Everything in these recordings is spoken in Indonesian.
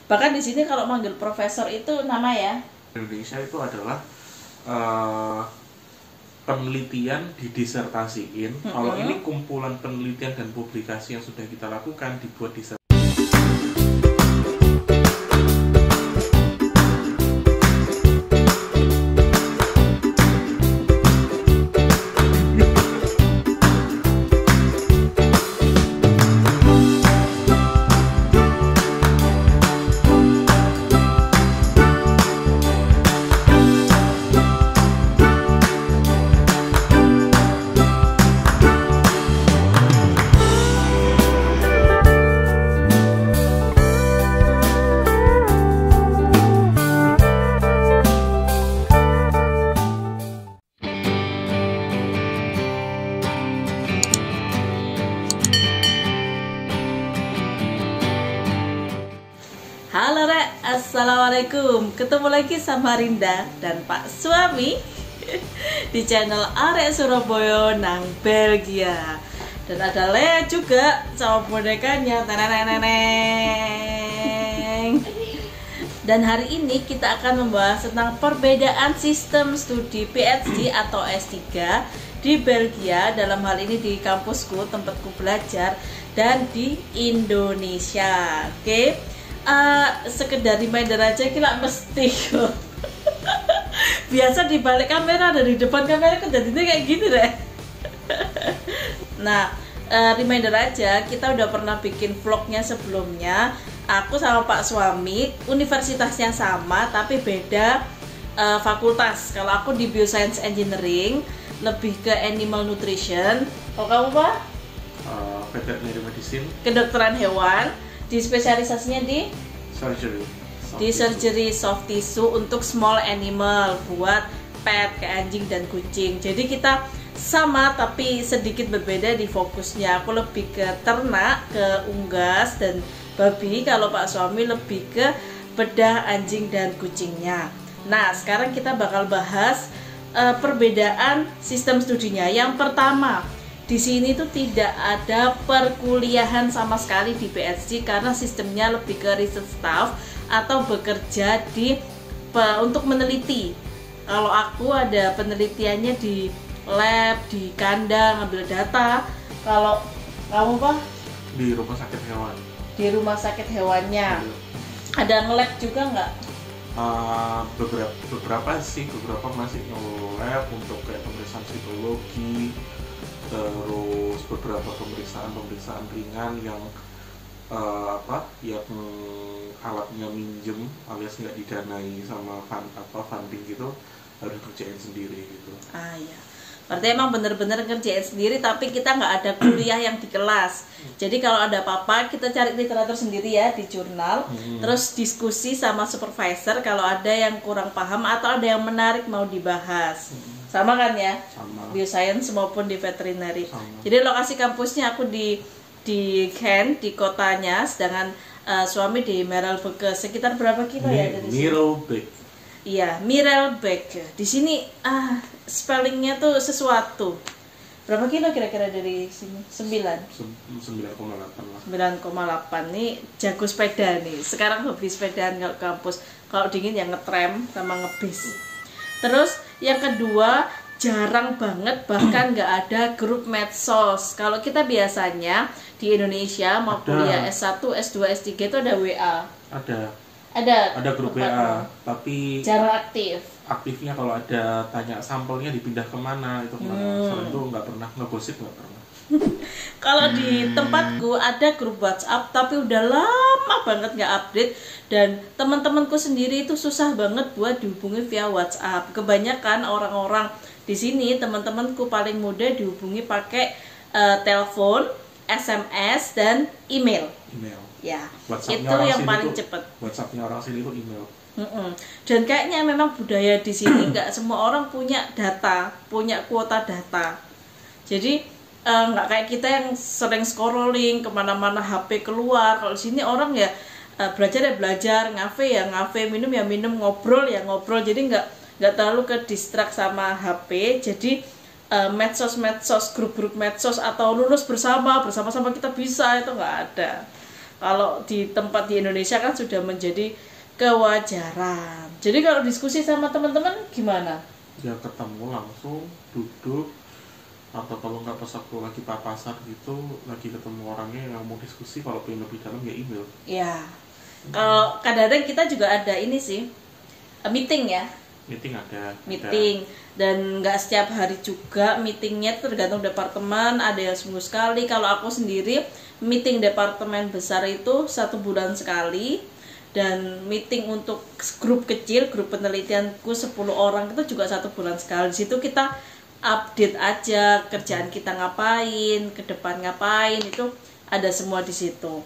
Bahkan di sini kalau manggil profesor itu nama ya. Indonesia itu adalah penelitian didisertasiin. Kalau ini kumpulan penelitian dan publikasi yang sudah kita lakukan dibuat disertasi. Halo Rek, Assalamualaikum. Ketemu lagi sama Rinda dan Pak Suami di channel Arek Surabaya nang Belgia. Dan ada Lea juga sama bonekanya. Teneneneneng. Dan hari ini kita akan membahas tentang perbedaan sistem studi PhD atau S3 di Belgia, dalam hal ini di kampusku, tempatku belajar, dan di Indonesia. Oke. Sekedar reminder aja, kira mesti biasa di balik kamera dan di depan kamera kan jadinya kayak gini deh. Nah, reminder aja, kita udah pernah bikin vlognya sebelumnya. Aku sama Pak Suami universitasnya sama tapi beda fakultas. Kalau aku di Bioscience Engineering, lebih ke Animal Nutrition. Kalau kamu Pak? Veterinary Medicine, Kedokteran hewan. Di spesialisasinya di surgery soft tissue untuk small animal, buat pet kayak anjing dan kucing. Jadi kita sama tapi sedikit berbeda di fokusnya. Aku lebih ke ternak, ke unggas dan babi. Kalau Pak Suami lebih ke bedah anjing dan kucingnya. Nah, sekarang kita bakal bahas perbedaan sistem studinya. Yang pertama, di sini tuh tidak ada perkuliahan sama sekali di PhD karena sistemnya lebih ke research staff atau bekerja untuk meneliti. Kalau aku ada penelitiannya di lab, di kandang, ngambil data. Kalau kamu Pak? di rumah sakit hewan. Di rumah sakit hewannya. Ada nge-lab juga nggak? Beberapa masih nge-lab untuk kayak pemeriksaan psikologi, terus beberapa pemeriksaan ringan yang yang alatnya minjem alias nggak didanai sama funding gitu, harus kerjain sendiri gitu. Iya. Berarti emang bener-bener ngerjain sendiri tapi kita nggak ada kuliah yang di kelas. Jadi kalau ada apa-apa kita cari literatur sendiri ya di jurnal, terus diskusi sama supervisor kalau ada yang kurang paham atau ada yang menarik mau dibahas. Sama kan ya? Sama. Bioscience maupun di veterinary. Sama. Jadi lokasi kampusnya aku di Gent, di kotanya, sedangkan Suami di Merelbeke. Sekitar berapa kilo ya dari sini? Merelbeke. Iya, Merelbeke. Di sini spellingnya tuh sesuatu. Berapa kilo kira-kira dari sini? 9,8 lah. 9,8 nih, jago sepeda nih. Sekarang hobi sepedaan kalau kampus. Kalau dingin ya ngetrem sama ngebis. Terus yang kedua, jarang banget bahkan nggak ada grup medsos. Kalau kita biasanya di Indonesia mau kuliah S1, S2, S3 itu ada WA. Ada grup tempatnya. WA, tapi Jarang aktif. aktifnya kalau ada tanya sampelnya dipindah kemana itu kemana. Soalnya itu nggak pernah ngegosip, nggak pernah. Kalau di tempatku ada grup WhatsApp tapi udah lama banget nggak update, dan teman-temanku sendiri itu susah banget buat dihubungi via WhatsApp. Kebanyakan orang-orang di sini, teman-temanku paling mudah dihubungi pakai telepon, SMS dan email. Ya, itu yang paling cepat. WhatsAppnya orang sini itu email. Dan kayaknya memang budaya di sini nggak semua orang punya data, punya kuota data. Jadi nggak kayak kita yang sering scrolling kemana-mana, HP keluar. Kalau sini orang ya belajar ya belajar, ngafe ya ngafe, minum ya minum, ngobrol ya ngobrol. Jadi nggak terlalu ke distract sama HP. Jadi medsos, grup-grup medsos atau lulus bersama-sama kita bisa, itu nggak ada. Kalau di tempat di Indonesia kan sudah menjadi kewajaran. Jadi kalau diskusi sama teman-teman gimana? Ya ketemu langsung, duduk, atau kalau nggak pas aku lagi papasan gitu, lagi ketemu orangnya yang mau diskusi, kalau pengen lebih dalam ya email. Ya, kalau kadang-kadang kita juga ada ini sih, meeting ya. Meeting ada. Meeting dan nggak setiap hari juga meetingnya, tergantung departemen, ada yang seminggu sekali. Kalau aku sendiri meeting departemen besar itu 1 bulan sekali, dan meeting untuk grup kecil, grup penelitianku 10 orang itu juga 1 bulan sekali. Di situ kita update aja kerjaan kita ngapain, ke depan ngapain, itu ada semua di situ.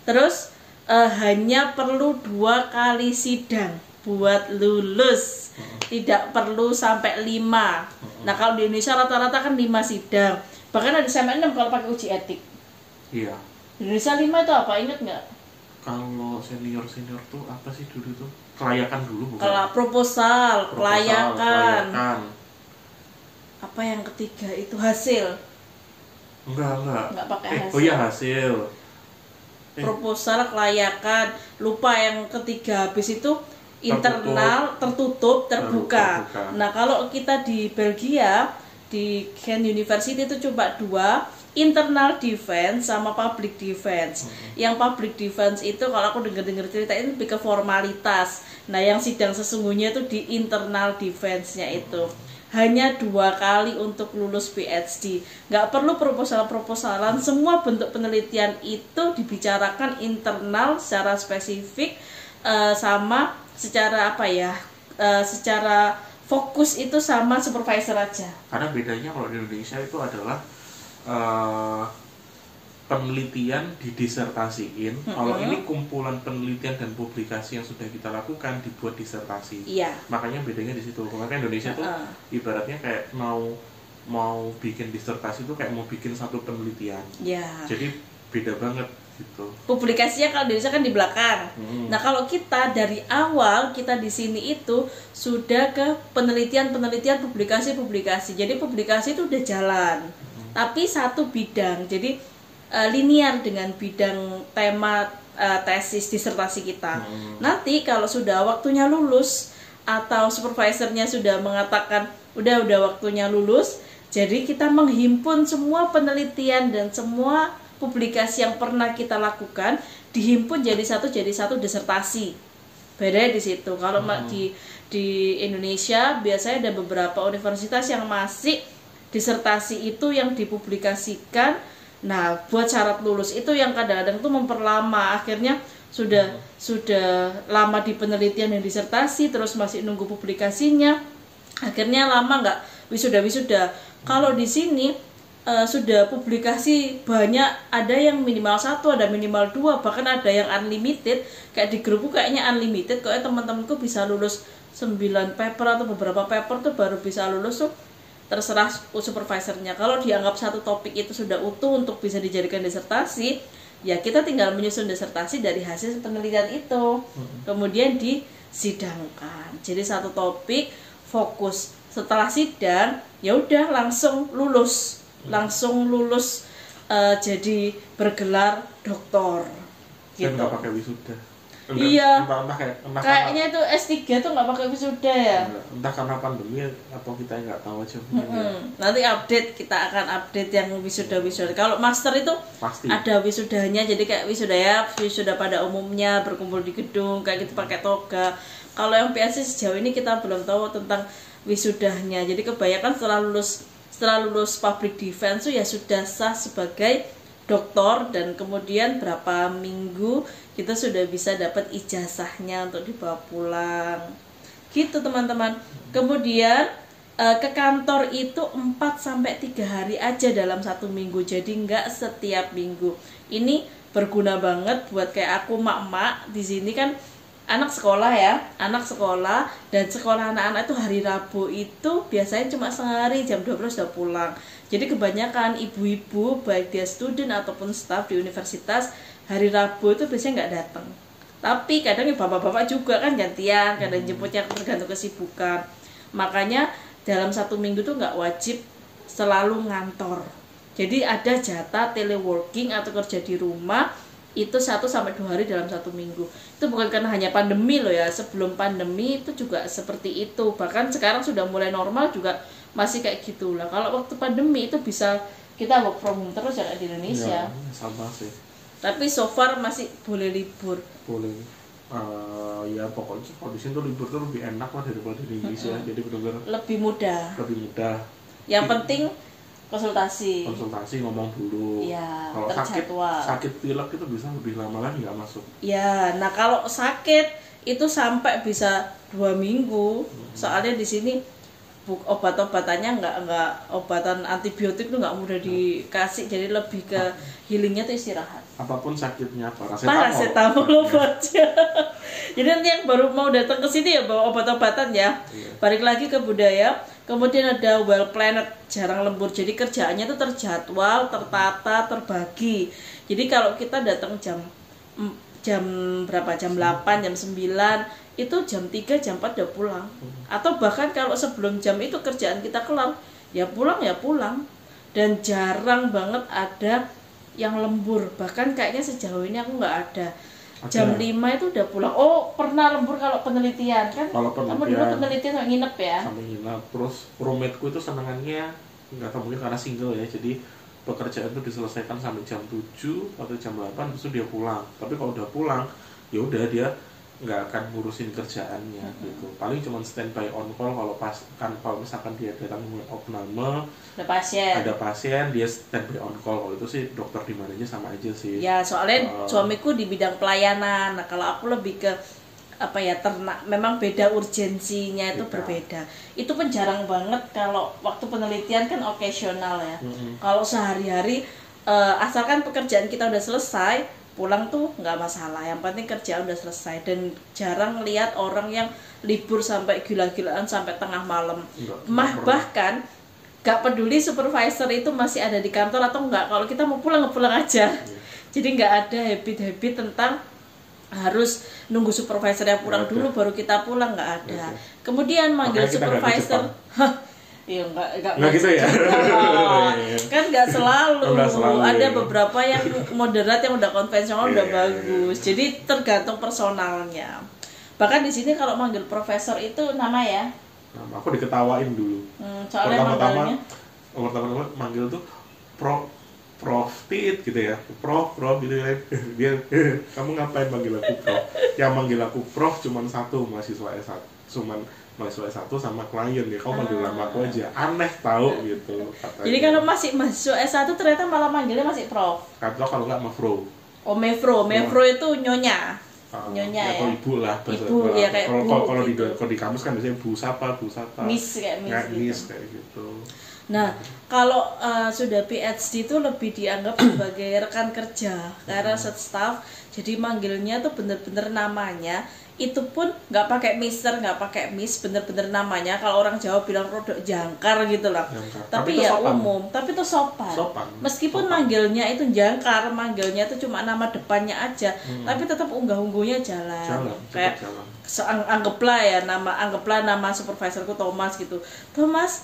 Terus hanya perlu 2 kali sidang buat lulus, tidak perlu sampai 5. Nah kalau di Indonesia rata-rata kan 5 sidang, bahkan ada sampai 6 kalau pakai uji etik. Iya. Di Indonesia 5 itu apa, ingat nggak? Kalau senior tuh apa sih dulu tuh? Kelayakan dulu bukan? Kalau proposal, kelayakan. Apa yang ketiga itu hasil? Enggak pakai hasil. Oh iya hasil. Proposal, kelayakan. Lupa yang ketiga, habis itu internal, tertutup, terbuka. Nah kalau kita di Belgia, di Ghent University itu coba 2, internal defense sama public defense. Yang public defense itu kalau aku dengar cerita itu lebih ke formalitas. Nah yang sidang sesungguhnya itu di internal defense-nya itu. Hanya 2 kali untuk lulus PhD. Nggak perlu proposal-proposalan, semua bentuk penelitian itu dibicarakan internal secara spesifik, sama secara secara fokus itu sama supervisor aja. Karena bedanya kalau di Indonesia itu adalah penelitian didisertasiin. Kalau ini kumpulan penelitian dan publikasi yang sudah kita lakukan dibuat disertasi. Iya. Makanya bedanya di situ. Makanya Indonesia tuh ibaratnya kayak mau bikin disertasi tuh kayak mau bikin satu penelitian. Iya. Jadi beda banget gitu. Publikasinya kalau di Indonesia kan di belakang. Nah kalau kita dari awal kita di sini itu sudah ke penelitian, publikasi. Jadi publikasi itu udah jalan. Tapi satu bidang, jadi linear dengan bidang tema tesis disertasi kita. Nanti kalau sudah waktunya lulus atau supervisornya sudah mengatakan udah waktunya lulus, jadi kita menghimpun semua penelitian dan semua publikasi yang pernah kita lakukan, dihimpun jadi satu disertasi. Beda di situ. Kalau di Indonesia biasanya ada beberapa universitas yang masih disertasi itu yang dipublikasikan. Nah, buat syarat lulus itu yang kadang-kadang tuh memperlama. Akhirnya sudah lama di penelitian dan disertasi, terus masih nunggu publikasinya. Akhirnya lama nggak wisuda. Kalau di sini sudah publikasi banyak, ada yang minimal 1, ada minimal 2, bahkan ada yang unlimited. Kayak di grupku kayaknya unlimited, kok teman-temanku bisa lulus 9 paper atau beberapa paper tuh baru bisa lulus tuh. Terserah supervisornya. Kalau dianggap satu topik itu sudah utuh untuk bisa dijadikan disertasi, ya kita tinggal menyusun disertasi dari hasil penelitian itu, kemudian disidangkan. Jadi satu topik fokus. Setelah sidang, ya udah langsung lulus, jadi bergelar doktor. Dan gitu. nggak pakai wisuda. Iya. Entah kayaknya itu S3 tuh nggak pakai wisuda ya. Entah karena pandemi atau kita nggak tahu aja. Nanti kita akan update yang wisuda. Kalau master itu pasti ada wisudanya, jadi kayak wisuda pada umumnya berkumpul di gedung kayak gitu pakai toga. Kalau yang PhD sejauh ini kita belum tahu tentang wisudanya. Jadi kebanyakan setelah lulus public defense itu ya sudah sah sebagai doktor, dan kemudian berapa minggu kita sudah bisa dapat ijazahnya untuk dibawa pulang gitu teman-teman. Kemudian ke kantor itu 4-3 hari aja dalam 1 minggu, jadi nggak setiap minggu. Ini berguna banget buat kayak aku mak-mak di sini kan anak sekolah dan sekolah anak-anak itu hari Rabu itu biasanya cuma sehari, jam 12 udah pulang. Jadi kebanyakan ibu-ibu baik dia student ataupun staff di universitas hari Rabu itu biasanya nggak datang. Tapi kadang bapak-bapak juga kan gantian, kadang jemputnya tergantung kesibukan. Makanya dalam 1 minggu tuh nggak wajib selalu ngantor. Jadi ada jatah teleworking atau kerja di rumah itu 1 sampai 2 hari dalam 1 minggu. Itu bukan karena hanya pandemi loh ya, sebelum pandemi itu juga seperti itu, bahkan sekarang sudah mulai normal juga masih kayak gitu lah. Kalau waktu pandemi itu bisa kita work from home terus ya kayak di Indonesia ya, sama sih, tapi so far masih boleh libur. boleh. Ya pokoknya kalau di sini tuh libur tuh lebih enak lah daripada di Indonesia. Jadi benar-benar Lebih mudah. Yang penting konsultasi ngomong dulu. ya, Kalau terjadwal. sakit pilek itu bisa lebih lama lagi nggak masuk. Ya, nah kalau sakit itu sampai bisa 2 minggu. Soalnya di sini obat-obatannya nggak obatan antibiotik tuh nggak mudah dikasih, jadi lebih ke healingnya tuh istirahat. Apapun sakitnya, Paracetamol obatnya. Jadi nanti yang baru mau datang ke sini ya bawa obat-obatan ya. Iya. Balik lagi ke budaya. Kemudian ada well planned, jarang lembur. Jadi kerjaannya tuh terjadwal, tertata, terbagi. Jadi kalau kita datang jam berapa? Jam 8, jam 9, itu jam 3, jam 4 udah pulang. Atau bahkan kalau sebelum jam itu kerjaan kita kelar, ya pulang. Dan jarang banget ada yang lembur. Bahkan kayaknya sejauh ini aku nggak ada. Jam 5 itu udah pulang. Oh, pernah lembur kalau penelitian kan? Kalau Kamu dulu penelitian sampai nginep ya? Sampai nginep. Terus roommateku itu senengannya, nggak tahu mungkin karena single ya, jadi pekerjaan itu diselesaikan sampai jam 7 atau jam 8 terus dia pulang. Tapi kalau udah pulang, ya udah dia nggak akan ngurusin kerjaannya gitu. Paling cuma standby on call kalau misalkan dia datang opname, ada pasien dia standby on call. Kalau itu sih dokter di mana aja sama aja sih. Ya, soalnya suamiku di bidang pelayanan. Nah, kalau aku lebih ke ternak, memang beda urgensinya itu berbeda. Itu pun jarang banget kalau waktu penelitian kan occasional ya. Kalau sehari-hari asalkan pekerjaan kita udah selesai, pulang tuh nggak masalah, yang penting kerjaan udah selesai. Dan jarang lihat orang yang libur sampai gila-gilaan sampai tengah malam. Bahkan nggak peduli supervisor itu masih ada di kantor atau enggak, kalau kita mau pulang aja. Jadi nggak ada habit-habit tentang harus nunggu supervisor yang pulang dulu baru kita pulang, nggak ada. Kemudian manggil supervisor, iya nggak gitu ya. Kan nggak selalu. Ada beberapa yang moderat, yang udah konvensional udah bagus. Jadi tergantung personalnya. Bahkan di sini kalau manggil profesor itu nama ya. Nah, aku diketawain dulu. Soalnya pertama-tama manggil tuh Prof Tit gitu ya, Prof gitu ya. Dia kamu ngapain manggil aku Prof? Yang manggil aku Prof cuman satu mahasiswa S1, mahasiswa S1 sama klien ya. Kau manggil nama aku aja, aneh tahu gitu katanya. Jadi kalau masih mahasiswa S1 ternyata malah manggilnya masih Prof. Kalau nggak Mevro. Oh, Mevro itu nyonya. Nyonya ya. Atau ibu lah. Ibu ya kayak bu. Kalau di kampus kan biasanya Bu Sapa. Miss gitu. Kayak gitu. Nah, kalau sudah PhD itu lebih dianggap sebagai rekan kerja karena staff. Jadi manggilnya tuh bener-bener namanya. Itu pun nggak pakai Mister, nggak pakai Miss, bener-bener namanya. Kalau orang Jawa bilang rodok jangkar gitu lah. Tapi ya sopan. Umum, tapi itu sopan. Meskipun manggilnya itu jangkar, manggilnya itu cuma nama depannya aja, tapi tetap unggah-ungguhnya jalan. Kayak anggaplah nama supervisorku Thomas gitu. Thomas,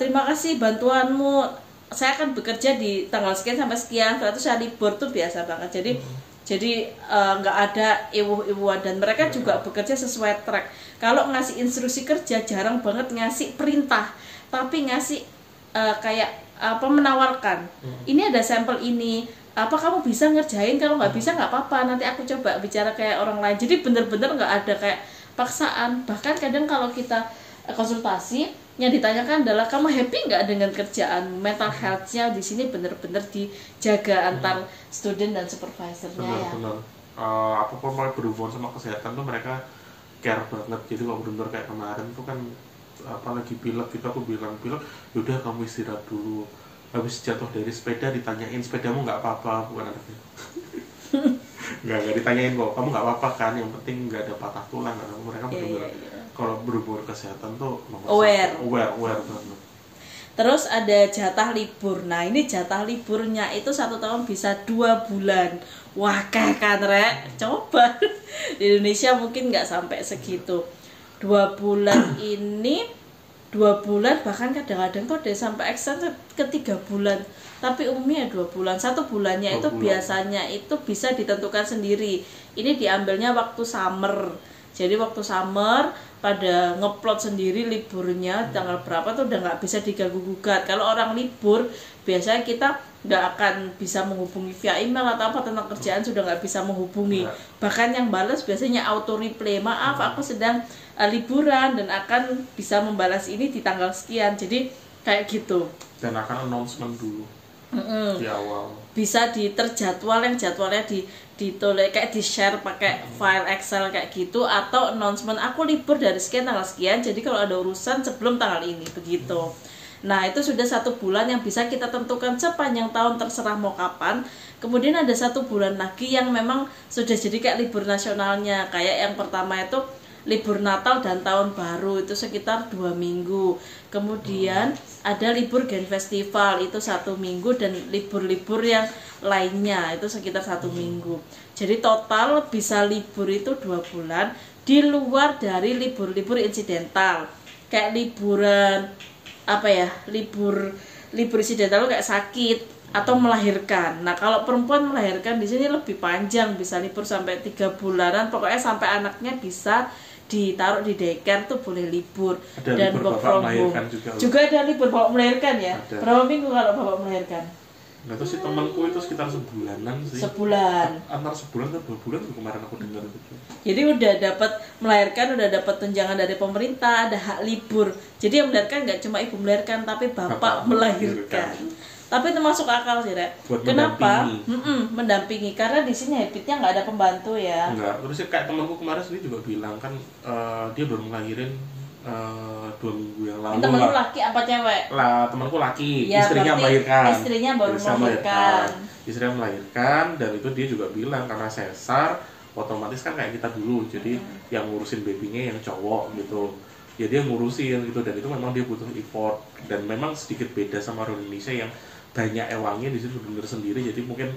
terima kasih bantuanmu. Saya akan bekerja di tanggal sekian sampai sekian. Terus saya libur tuh biasa banget. Jadi nggak ada iwu-iwuan, dan mereka juga bekerja sesuai track. Kalau ngasih instruksi kerja jarang banget ngasih perintah, tapi ngasih menawarkan. Ini ada sampel ini, apa kamu bisa ngerjain? Kalau nggak bisa nggak apa-apa, nanti aku coba bicara kayak orang lain. Jadi bener-bener nggak ada kayak paksaan. Bahkan kadang kalau kita konsultasi, yang ditanyakan adalah kamu happy nggak dengan kerjaan? Mental health-nya di sini benar-benar dijaga antar student dan supervisornya ya. Benar. Apapun mulai berhubungan sama kesehatan tuh mereka care banget. Jadi kalau benar kayak kemarin tuh kan apalagi pilek, aku bilang pilek, yaudah kamu istirahat dulu. Habis jatuh dari sepeda ditanyain sepedamu nggak apa-apa, bukan ada nggak ditanyain kok kamu nggak apa-apa kan, yang penting nggak ada patah tulang. Mereka benar-benar kalau berhubungan kesehatan tuh aware banget. Terus ada jatah libur. Nah, ini jatah liburnya itu 1 tahun bisa 2 bulan. Wah, kan Rek? Coba. Di Indonesia mungkin nggak sampai segitu. 2 bulan ini 2 bulan, bahkan kadang-kadang tuh ada sampai extend ke 3 bulan, tapi umumnya 2 bulan. 1 bulannya itu biasanya itu bisa ditentukan sendiri. Ini diambilnya waktu summer, jadi waktu summer pada ngeplot sendiri liburnya tanggal berapa tuh udah nggak bisa diganggu gugat. Kalau orang libur biasanya kita nggak akan bisa menghubungi via email atau apa, tentang kerjaan sudah nggak bisa menghubungi. Bahkan yang balas biasanya auto reply, maaf aku sedang liburan dan akan bisa membalas ini di tanggal sekian. Jadi kayak gitu. Dan akan announcement dulu di awal. Bisa terjadwal, yang jadwalnya ditulis kayak di share pakai file Excel kayak gitu, atau announcement aku libur dari sekian tanggal sekian. Jadi kalau ada urusan sebelum tanggal ini begitu. Nah itu sudah 1 bulan yang bisa kita tentukan sepanjang tahun, terserah mau kapan. Kemudian ada 1 bulan lagi yang memang sudah jadi kayak libur nasionalnya. Kayak yang pertama itu libur Natal dan Tahun Baru, itu sekitar 2 minggu. Kemudian ada libur Gen Festival itu 1 minggu, dan libur-libur yang lainnya itu sekitar 1 minggu. Jadi total bisa libur itu 2 bulan di luar dari libur-libur insidental. Kayak liburan libur insidental kayak sakit atau melahirkan. Nah kalau perempuan melahirkan di sini lebih panjang, bisa libur sampai 3 bulanan, pokoknya sampai anaknya bisa ditaruh di daycare tuh boleh libur. Ada dan libur work bapak from melahirkan home juga ada libur bapak melahirkan ya. Ada. Berapa minggu kalau bapak melahirkan? Nggak tahu sih, temanku itu sekitar sebulanan sih. Sebulan. Antara sebulan ke 2 bulan kemarin aku dengar itu. Jadi udah dapat melahirkan, udah dapat tunjangan dari pemerintah, ada hak libur. Jadi yang melahirkan nggak cuma ibu melahirkan, tapi bapak melahirkan. Tapi termasuk akal sih, Rek. Kenapa? Mendampingi. Karena di sini habitnya nggak ada pembantu ya. Enggak. Terus kayak temanku kemarin sendiri juga bilang kan dia baru ngelahirin 2 minggu yang lalu. Temanku laki apa cewek? Lah, temanku laki, Ya, istrinya melahirkan. Istrinya baru melahirkan. Istrinya melahirkan, dan itu dia juga bilang karena sesar otomatis kan kayak kita dulu. Jadi yang ngurusin babynya yang cowok gitu. Ya dia ngurusin gitu, dan itu memang dia butuh effort, dan memang sedikit beda sama orang Indonesia yang banyak ewangnya di situ bener sendiri. Jadi mungkin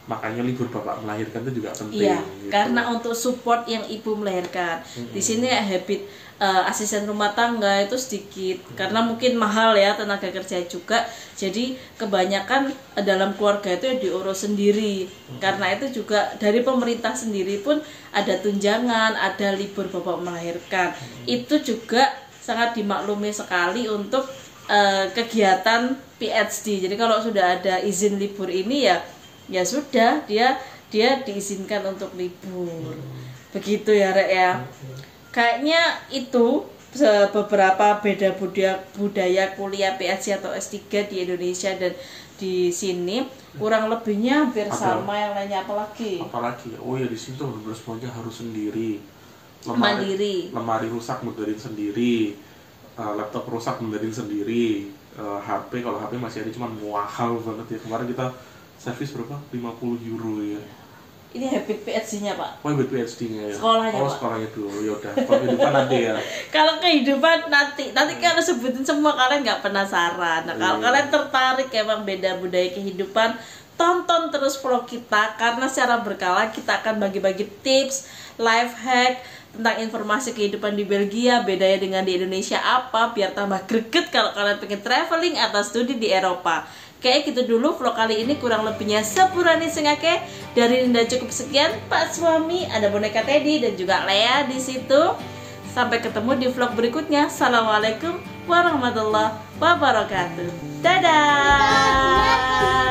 makanya libur bapak melahirkan itu juga penting. Iya, gitu. karena untuk support yang ibu melahirkan. Di sini habit asisten rumah tangga itu sedikit, karena mungkin mahal ya tenaga kerja juga. Jadi kebanyakan dalam keluarga itu yang diurus sendiri. Karena itu juga dari pemerintah sendiri pun ada tunjangan, ada libur bapak melahirkan. Itu juga sangat dimaklumi sekali untuk kegiatan PhD. Jadi kalau sudah ada izin libur ini ya sudah, dia diizinkan untuk libur. Begitu ya, Rek ya. Kayaknya itu beberapa beda budaya kuliah PhD atau S3 di Indonesia dan di sini. Kurang lebihnya hampir sama. Yang lainnya apalagi? Oh ya, di sini tuh bener-bener semuanya harus sendiri. Mandiri. Lemari rusak benerin sendiri, laptop rusak benerin sendiri, HP kalau HP masih ada cuman mahal banget ya. Kemarin kita servis berapa? 50 euro ya. Ini habit PhD-nya, Pak. Oh, habit PhD-nya ya. Sekolahnya, Pak. Sekolahnya dulu. Ya udah, kalau kehidupan nanti ya. Kalau kehidupan nanti kalau sebutin semua kalian nggak penasaran. Nah, kalau kalian tertarik emang beda budaya kehidupan, tonton terus vlog kita, karena secara berkala kita akan bagi-bagi tips, life hack tentang informasi kehidupan di Belgia, bedanya dengan di Indonesia apa, biar tambah greget kalau kalian pengen traveling atau studi di Eropa. Kayak gitu dulu vlog kali ini, kurang lebihnya sepurani sengake. Dari Linda cukup sekian, Pak Suami, ada boneka Teddy dan juga Lea di situ. Sampai ketemu di vlog berikutnya. Assalamualaikum warahmatullahi wabarakatuh. Dadah.